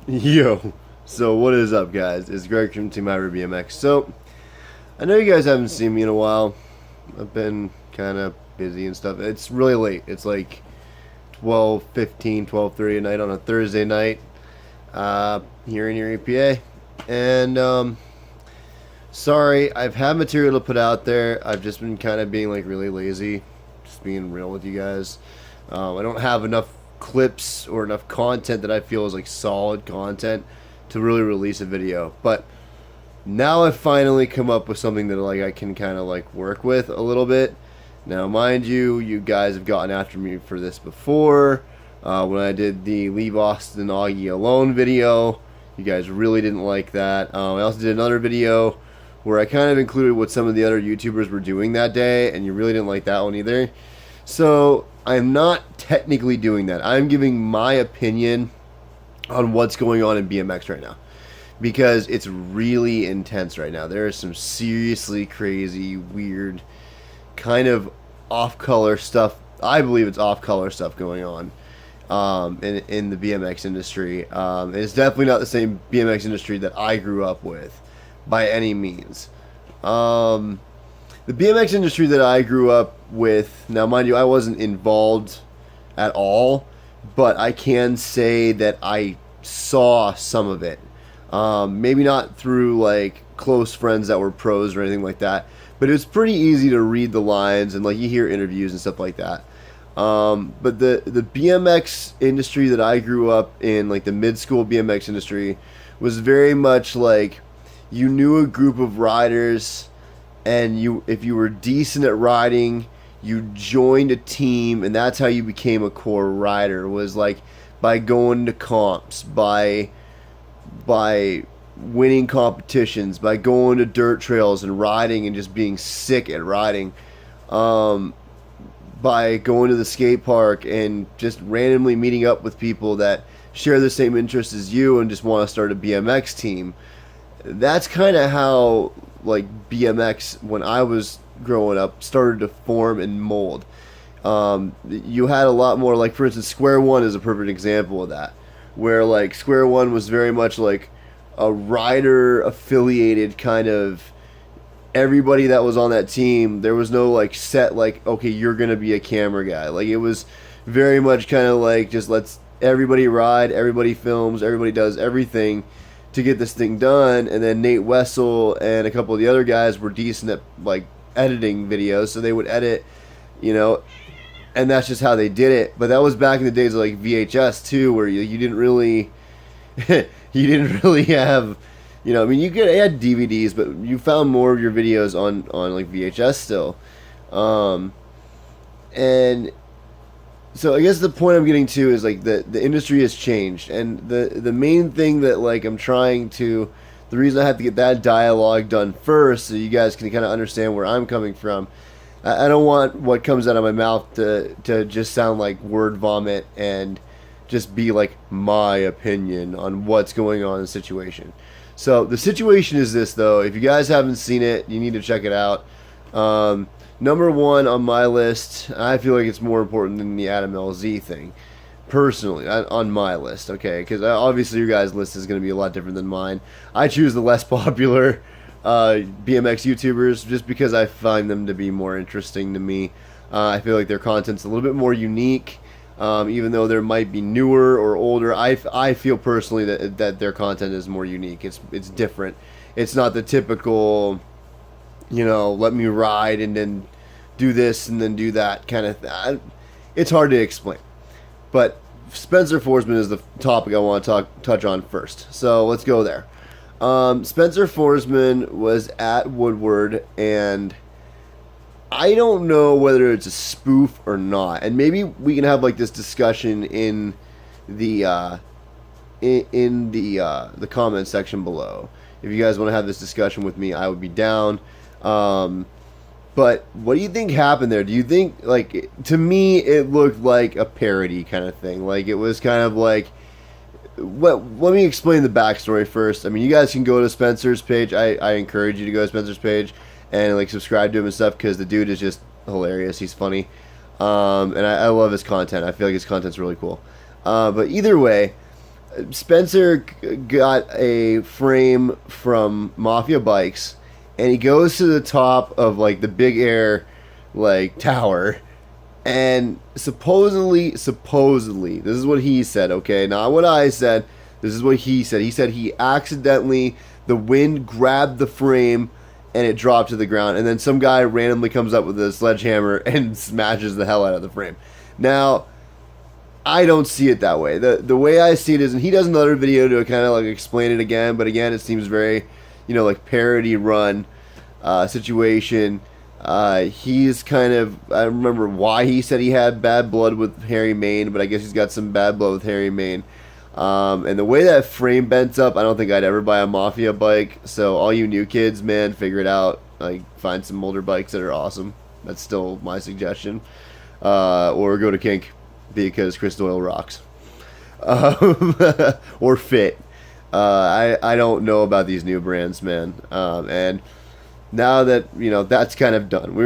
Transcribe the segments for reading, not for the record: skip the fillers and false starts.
Yo, so what is up, guys? It's Greg from Team Hybrid BMX. So, I know you guys haven't seen me in a while. I've been kind of busy and stuff. It's really late. It's like 12:15, 12:30 at night on a Thursday night here in your EPA. And, sorry, I've had material to put out there. I've just been kind of being, like, really lazy. Just being real with you guys. I don't have enough clips or enough content that I feel is like solid content to really release a video. But now I've finally come up with something that like I can kind of like work with a little bit. Now, mind you, you guys have gotten after me for this before. When I did the Leave Austin Augie Alone video, you guys really didn't like that. I also did another video where I kind of included what some of the other YouTubers were doing that day, and you really didn't like that one either. So I'm not technically doing that. I'm giving my opinion on what's going on in BMX right now, because it's really intense right now. There is some seriously crazy, weird, kind of off-color stuff. I believe it's off-color stuff going on in the BMX industry. It's definitely not the same BMX industry that I grew up with by any means. The BMX industry that I grew up with, now mind you, I wasn't involved at all, but I can say that I saw some of it. Maybe not through like close friends that were pros or anything like that, but it was pretty easy to read the lines and like you hear interviews and stuff like that. But the BMX industry that I grew up in, like the mid-school BMX industry, was very much like you knew a group of riders, and if you were decent at riding, you joined a team, and that's how you became a core rider, was like by going to comps, by winning competitions, by going to dirt trails and riding and just being sick at riding, by going to the skate park and just randomly meeting up with people that share the same interests as you and just want to start a BMX team. That's kind of how like BMX, when I was growing up, started to form and mold. You had a lot more, like for instance, Square One is a perfect example of that, where like Square One was very much like a rider affiliated kind of, everybody that was on that team, there was no like set like, okay, you're gonna be a camera guy. Like it was very much kind of like just let's everybody ride, everybody films, everybody does everything to get this thing done. And then Nate Wessel and a couple of the other guys were decent at like editing videos, so they would edit, and that's just how they did it. But that was back in the days of like VHS too, where you didn't really you didn't really have, I mean, you could add DVDs, but you found more of your videos on like VHS still. And so I guess the point I'm getting to is like the industry has changed, and the main thing that like the reason I have to get that dialogue done first, so you guys can kind of understand where I'm coming from. I don't want what comes out of my mouth to just sound like word vomit and just be like my opinion on what's going on in the situation. So the situation is this, though. If you guys haven't seen it, you need to check it out. Number one on my list, I feel like it's more important than the Adam LZ thing, personally, on my list, okay? Because obviously your guys' list is going to be a lot different than mine. I choose the less popular BMX YouTubers just because I find them to be more interesting to me. I feel like their content's a little bit more unique. Even though there might be newer or older, I feel personally that their content is more unique. It's different. It's not the typical, let me ride and then do this and then do that kind of thing. It's hard to explain. But Spencer Foresman is the topic I want to touch on first. So let's go there. Spencer Foresman was at Woodward, and I don't know whether it's a spoof or not, and maybe we can have like this discussion in the the comment section below. If you guys want to have this discussion with me, I would be down. But what do you think happened there? Do you think, like, to me it looked like a parody kind of thing? Like it was kind of like, let me explain the backstory first. I mean, you guys can go to Spencer's page. I encourage you to go to Spencer's page and like subscribe to him and stuff, because the dude is just hilarious. He's funny, and I love his content. I feel like his content's really cool. But either way, Spencer got a frame from Mafia Bikes, and he goes to the top of like the Big Air like tower, and supposedly, this is what he said. Okay, not what I said. This is what he said. He said he accidentally, the wind grabbed the frame and it dropped to the ground, and then some guy randomly comes up with a sledgehammer and smashes the hell out of the frame. Now, I don't see it that way. The way I see it is, and he does another video to kind of like explain it again, but again, it seems very, like parody run situation. He's kind of, I don't remember why he said he had bad blood with hairy mane, but I guess he's got some bad blood with hairy mane. And the way that frame bent up, I don't think I'd ever buy a Mafia bike. So all you new kids, man, figure it out. Like, find some older bikes that are awesome. That's still my suggestion. Or go to Kink, because Chris Doyle rocks. Or Fit. I don't know about these new brands, man. And now that, that's kind of done.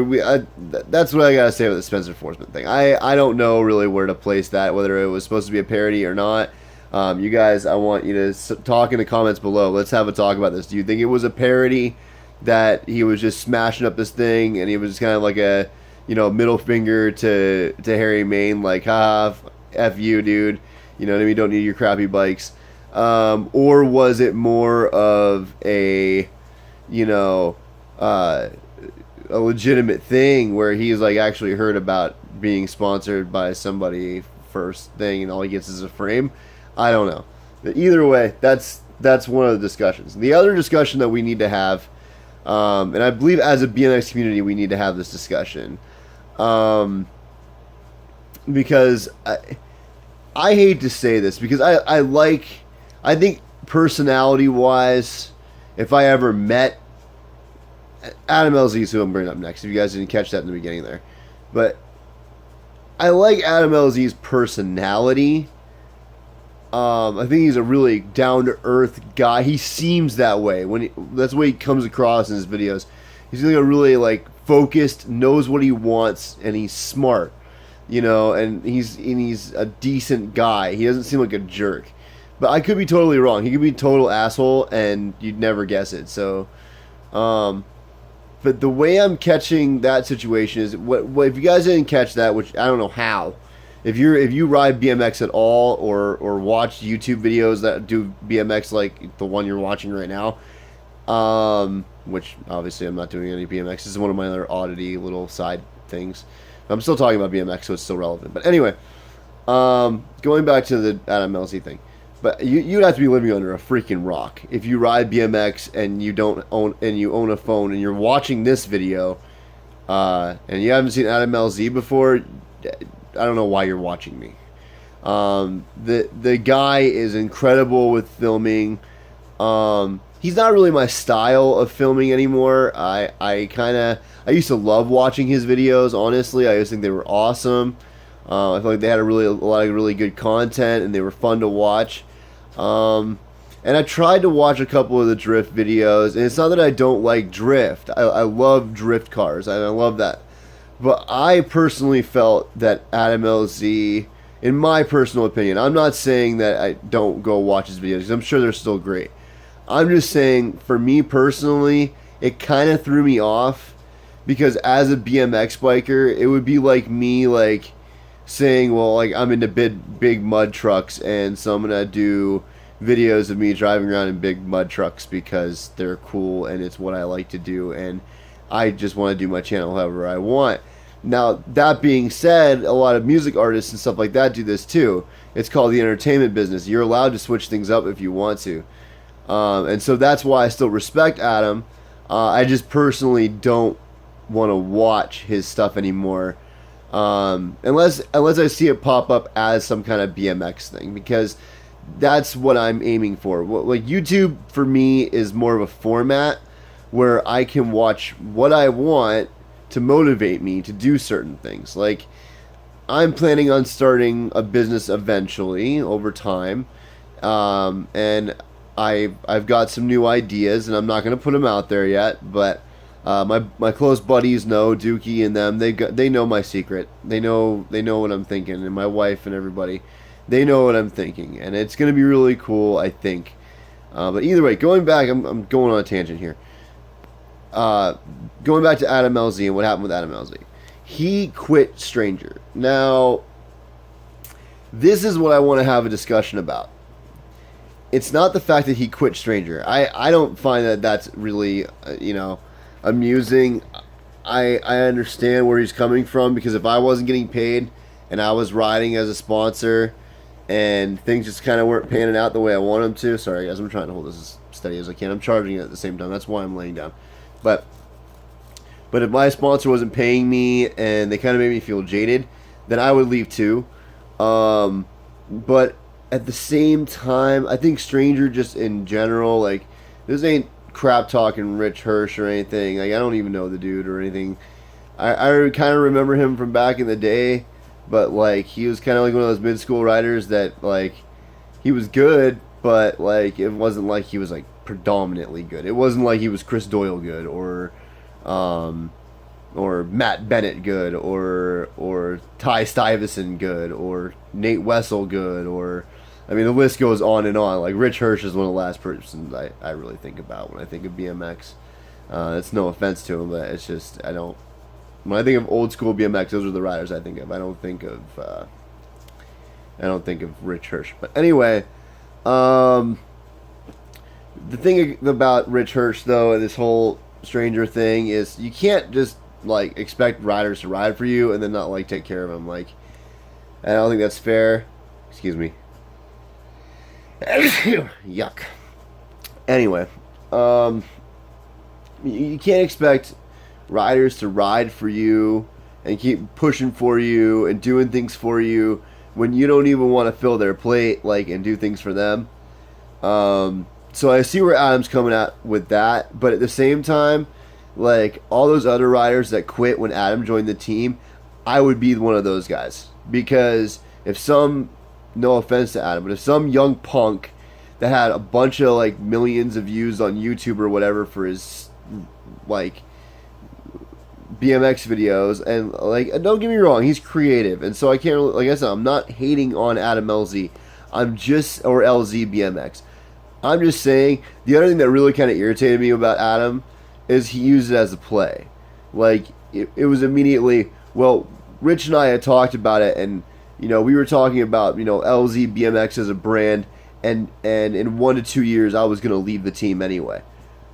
That's what I gotta say with the Spencer Foresman thing. I don't know really where to place that, whether it was supposed to be a parody or not. You guys, I want you to talk in the comments below. Let's have a talk about this. Do you think it was a parody, that he was just smashing up this thing and he was kind of like a, middle finger to Harry Main, like, ha, F you, dude. You know what I mean? Don't need your crappy bikes. Or was it more of a, a legitimate thing where he's like actually heard about being sponsored by somebody first thing and all he gets is a frame? I don't know. But either way, that's one of the discussions. The other discussion that we need to have, and I believe as a BMX community we need to have this discussion, because I hate to say this, because I think personality wise, if I ever met Adam LZ is who I'm bringing up next, if you guys didn't catch that in the beginning there, but I like Adam LZ's personality. I think he's a really down-to-earth guy. He seems that way. That's the way he comes across in his videos. He's like a really like focused, knows what he wants, and he's smart. And he's a decent guy. He doesn't seem like a jerk. But I could be totally wrong. He could be a total asshole, and you'd never guess it. So, but the way I'm catching that situation is, what if you guys didn't catch that, which I don't know how. If you ride BMX at all, or watch YouTube videos that do BMX like the one you're watching right now, which obviously I'm not doing any BMX. This is one of my other oddity little side things. I'm still talking about BMX, so it's still relevant. But anyway, going back to the Adam LZ thing, but you'd have to be living under a freaking rock if you ride BMX and you own a phone and you're watching this video, and you haven't seen Adam LZ before. I don't know why you're watching me. The guy is incredible with filming. He's not really my style of filming anymore. I used to love watching his videos, honestly. I used to think they were awesome. I feel like they had a lot of really good content, and they were fun to watch. And I tried to watch a couple of the drift videos, and it's not that I don't like drift. I love drift cars, and I love that. But I personally felt that Adam LZ, in my personal opinion, I'm not saying that I don't go watch his videos, because I'm sure they're still great. I'm just saying, for me personally, it kind of threw me off, because as a BMX biker, it would be like me, like, saying, well, like, I'm into big mud trucks, and so I'm gonna do videos of me driving around in big mud trucks because they're cool and it's what I like to do, and I just want to do my channel however I want. Now, that being said, a lot of music artists and stuff like that do this too. It's called the entertainment business. You're allowed to switch things up if you want to. And so that's why I still respect Adam. I just personally don't want to watch his stuff anymore. Unless I see it pop up as some kind of BMX thing, because that's what I'm aiming for. Like, YouTube for me is more of a format where I can watch what I want to motivate me to do certain things. Like, I'm planning on starting a business eventually over time, and I've got some new ideas, and I'm not going to put them out there yet, but my close buddies know, Dookie and them, they know my secret. They know what I'm thinking, and my wife and everybody. they know what I'm thinking, and it's going to be really cool, I think. But either way, going back, I'm going on a tangent here. Going back to Adam LZ and what happened with Adam LZ. He quit Stranger. Now, this is what I want to have a discussion about. It's not the fact that he quit Stranger. I don't find that that's really, amusing. I understand where he's coming from, because if I wasn't getting paid and I was riding as a sponsor and things just kind of weren't panning out the way I want them to. Sorry, guys, I'm trying to hold this as steady as I can. I'm charging it at the same time. That's why I'm laying down. But if my sponsor wasn't paying me and they kind of made me feel jaded, then I would leave too. But at the same time, I think Stranger just in general, like, this ain't crap talking Rich Hirsch or anything. Like, I don't even know the dude or anything. I kind of remember him from back in the day, but like, he was kind of like one of those mid-school riders that, like, he was good, but like, it wasn't like he was like predominantly good. It wasn't like he was Chris Doyle good, or Matt Bennett good, or Ty Stuyvesant good, or Nate Wessel good, or, I mean, the list goes on and on. Like, Rich Hirsch is one of the last persons I really think about when I think of BMX. It's no offense to him, but it's just, when I think of old school BMX, those are the riders I think of. I don't think of Rich Hirsch. But anyway, the thing about Rich Hirsch, though, and this whole Stranger thing, is you can't just like expect riders to ride for you and then not like take care of them. Like, I don't think that's fair. Excuse me. Yuck. Anyway, you can't expect riders to ride for you and keep pushing for you and doing things for you when you don't even want to fill their plate, like, and do things for them. So I see where Adam's coming at with that, but at the same time, like, all those other riders that quit when Adam joined the team, I would be one of those guys. Because if no offense to Adam, but if some young punk that had a bunch of, like, millions of views on YouTube or whatever for his, like, BMX videos, and, like, don't get me wrong, he's creative, and so I can't really, like I said, I'm not hating on Adam LZ, or LZ BMX. I'm just saying, the other thing that really kind of irritated me about Adam is he used it as a play. Like, it was immediately, well, Rich and I had talked about it, and, we were talking about, LZ BMX as a brand, and in 1 to 2 years, I was going to leave the team anyway.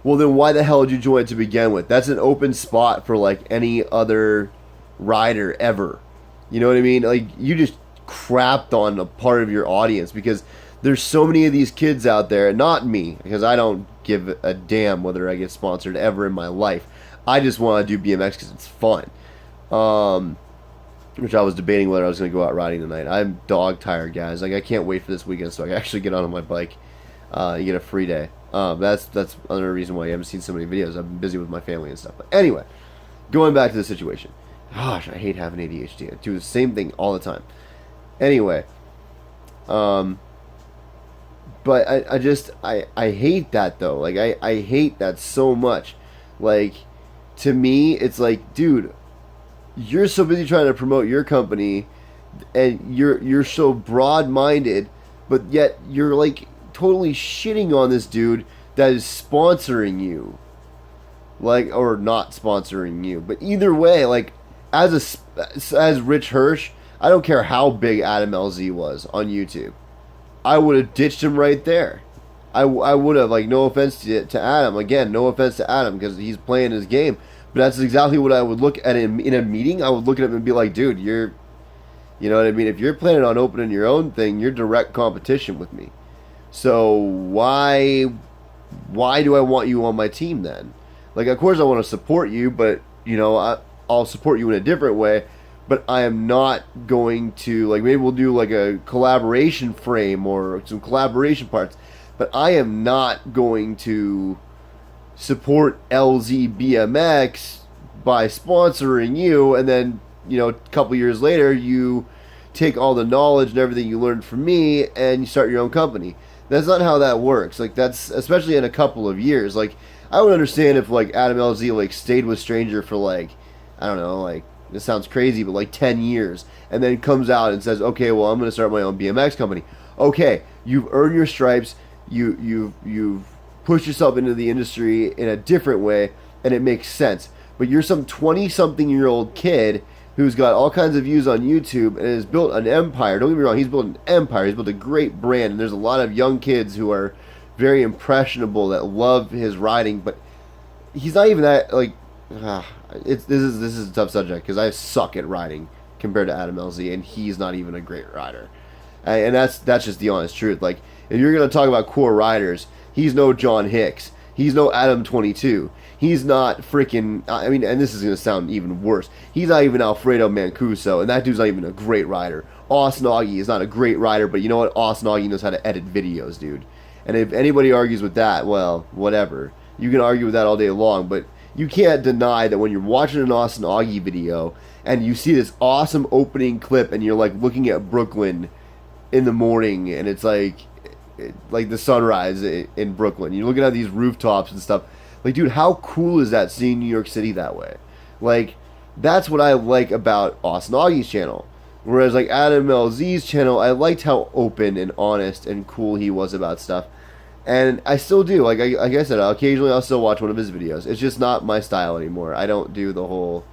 Well, then why the hell did you join it to begin with? That's an open spot for, like, any other rider ever. You know what I mean? Like, you just crapped on a part of your audience, because there's so many of these kids out there, not me, because I don't give a damn whether I get sponsored ever in my life. I just want to do BMX because it's fun. Which I was debating whether I was going to go out riding tonight. I'm dog tired, guys. Like, I can't wait for this weekend so I can actually get on my bike, get a free day. That's another reason why you haven't seen so many videos. I've been busy with my family and stuff. But anyway, going back to the situation. Gosh, I hate having ADHD. I do the same thing all the time. Anyway, but I hate that, though. Like, I hate that so much. Like, to me, it's like, dude, you're so busy trying to promote your company, and you're so broad-minded, but yet you're, like, totally shitting on this dude that is sponsoring you, like, or not sponsoring you. But either way, like, as Rich Hirsch, I don't care how big Adam LZ was on YouTube, I would have ditched him right there. I would have, like, no offense to Adam. Again, no offense to Adam, because he's playing his game. But that's exactly what I would look at him in a meeting. I would look at him and be like, dude, you know what I mean? If you're planning on opening your own thing, you're direct competition with me. So why do I want you on my team then? Like, of course I want to support you, but, I'll support you in a different way. But I am not going to, like, maybe we'll do, like, a collaboration frame or some collaboration parts. But I am not going to support LZ BMX by sponsoring you, and then, a couple years later, you take all the knowledge and everything you learned from me, and you start your own company. That's not how that works. Like, that's, especially in a couple of years. Like, I would understand if, like, Adam LZ, like, stayed with Stranger for, like, I don't know, like this sounds crazy, but like 10 years, and then comes out and says, okay, well, I'm going to start my own BMX company. Okay, you've earned your stripes, you've pushed yourself into the industry in a different way, and it makes sense. But you're some 20-something-year-old kid who's got all kinds of views on YouTube and has built an empire. Don't get me wrong, he's built an empire. He's built a great brand, and there's a lot of young kids who are very impressionable that love his riding, but he's not even that, like, this is a tough subject because I suck at riding compared to Adam LZ, and he's not even a great rider. And that's just the honest truth. Like, if you're going to talk about core riders, he's no John Hicks. He's no Adam 22. He's not freaking, I mean, and this is going to sound even worse. He's not even Alfredo Mancuso, and that dude's not even a great rider. Austin Augie is not a great rider, but you know what? Austin Augie knows how to edit videos, dude. And if anybody argues with that, well, whatever. You can argue with that all day long, but you can't deny that when you're watching an Austin Augie video and you see this awesome opening clip and you're like looking at Brooklyn in the morning and it's like the sunrise in Brooklyn. You're looking at these rooftops and stuff. Like, dude, how cool is that seeing New York City that way? Like, that's what I like about Austin Augie's channel. Whereas, like, Adam LZ's channel, I liked how open and honest and cool he was about stuff. And I still do. Like I said, occasionally I'll still watch one of his videos. It's just not my style anymore. I don't do the whole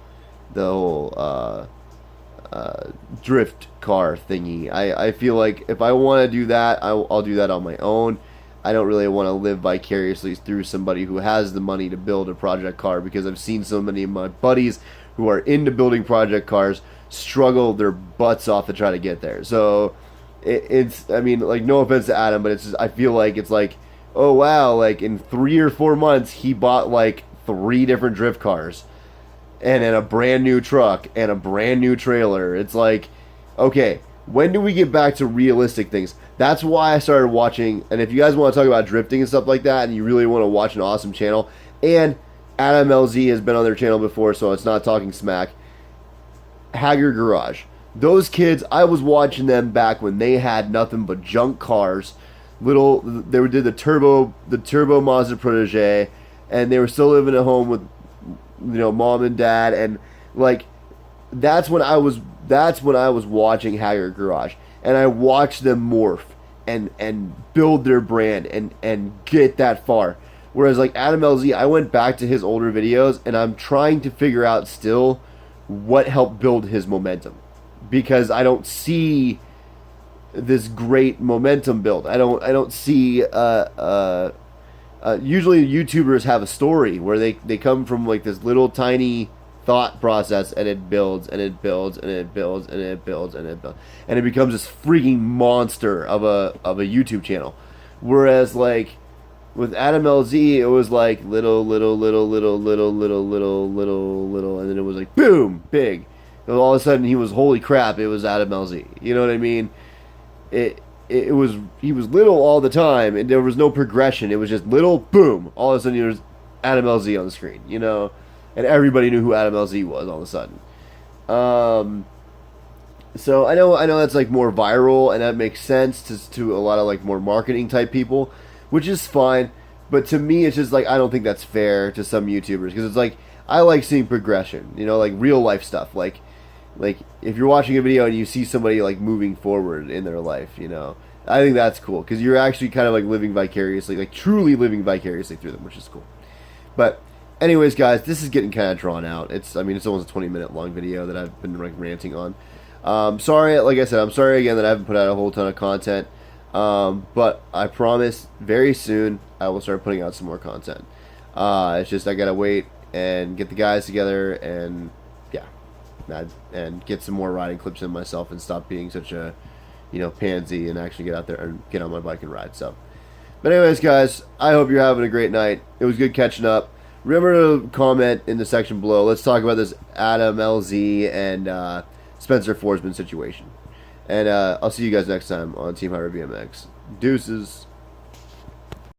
drift car thingy. I feel like if I want to do that, I'll do that on my own. I don't really want to live vicariously through somebody who has the money to build a project car, because I've seen so many of my buddies who are into building project cars struggle their butts off to try to get there. So it's, I mean, like, no offense to Adam, but it's just, I feel like it's like, oh wow, like in 3 or 4 months he bought like 3 different drift cars and then a brand new truck and a brand new trailer. It's like, okay, when do we get back to realistic things? That's why I started watching. And if you guys want to talk about drifting and stuff like that and you really want to watch an awesome channel, and Adam LZ has been on their channel before, so it's not talking smack, Haggard Garage. Those kids, I was watching them back when they had nothing but junk cars. They did the turbo Mazda Protege, and they were still living at home with, you know, mom and dad, and like that's when I was watching Haggard Garage, and I watched them morph and build their brand and get that far. Whereas like Adam LZ, I went back to his older videos and I'm trying to figure out still what helped build his momentum, because I don't see this great momentum build. I don't see usually YouTubers have a story where they come from like this little tiny thought process, and it builds and it builds and it builds and it builds and it builds, and it becomes this freaking monster of a YouTube channel. Whereas like with Adam LZ, it was like little, and then it was like boom, big. And all of a sudden he was, holy crap, it was Adam LZ. You know what I mean? He was little all the time, and there was no progression. It was just little, boom. All of a sudden, there was Adam LZ on the screen, you know, and everybody knew who Adam LZ was all of a sudden. So I know that's like more viral, and that makes sense to a lot of like more marketing type people, which is fine. But to me, it's just like, I don't think that's fair to some YouTubers, because it's like, I like seeing progression, you know, like real life stuff, like if you're watching a video and you see somebody like moving forward in their life, you know, I think that's cool, because you're actually kind of like living vicariously, like truly living vicariously through them, which is cool. But anyways, guys, this is getting kind of drawn out. It's almost a 20-minute long video that I've been like ranting on. Sorry, like I said, I'm sorry again that I haven't put out a whole ton of content, but I promise very soon I will start putting out some more content. It's just I gotta wait and get the guys together and and get some more riding clips in myself and stop being such a, you know, pansy, and actually get out there and get on my bike and ride. So, but anyways, guys, I hope you're having a great night. It was good catching up. Remember to comment in the section below. Let's talk about this Adam LZ and Spencer Foresman situation. And I'll see you guys next time on Team Hire BMX. Deuces.